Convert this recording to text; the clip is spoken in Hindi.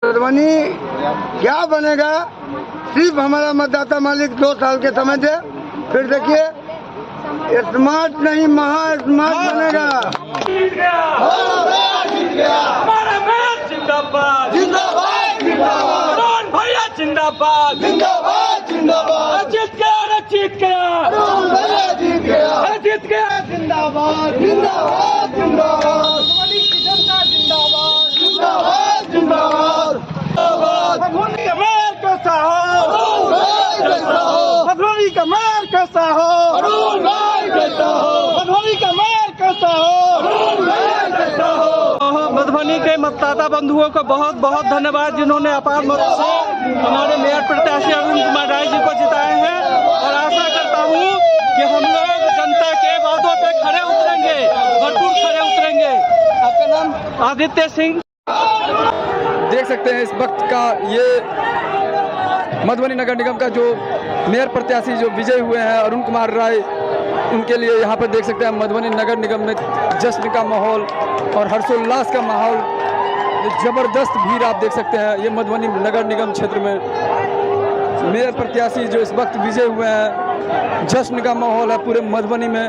मधुबनी क्या बनेगा, सिर्फ हमारा मतदाता मालिक 2 साल के समय दे, फिर देखिए स्मार्ट नहीं महा स्मार्ट बनेगा। हमारा मेयर जिंदाबाद जिंदाबाद जिंदाबाद, अरुण भैया जिंदाबाद जिंदाबाद जिंदाबाद, जीत गया रे जीत गया अरुण भैया जीत गया, जीत गया जिंदाबाद जिंदाबाद जिंदाबाद, मधुबनी की जनता जिंदाबाद जिंदाबाद जिंदाबाद, मधुबनी का मेयर कैसा हो, अरुण भाई कैसा हो, मधुबनी का मेयर कैसा हो, अरुण भाई कैसा हो, मधुबनी का मेयर कैसा हो। अरुण भाई कैसा हो। मधुबनी के मतदाता बंधुओं को बहुत बहुत धन्यवाद, जिन्होंने अपार मत से हमारे मेयर प्रत्याशी अरुण कुमार राय जी को जिताए हैं, और आशा करता हूँ कि हम लोग जनता के वादों पे खड़े उतरेंगे, भरपूर खड़े उतरेंगे। आपका नाम? आदित्य सिंह। देख सकते हैं इस वक्त का ये मधुबनी नगर निगम का जो मेयर प्रत्याशी जो विजय हुए हैं अरुण कुमार राय, उनके लिए यहाँ पर देख सकते हैं मधुबनी नगर निगम में जश्न का माहौल और हर्षोल्लास का माहौल, ज़बरदस्त भीड़ आप देख सकते हैं। ये मधुबनी नगर निगम क्षेत्र में मेयर प्रत्याशी जो इस वक्त विजय हुए हैं, जश्न का माहौल है पूरे मधुबनी में।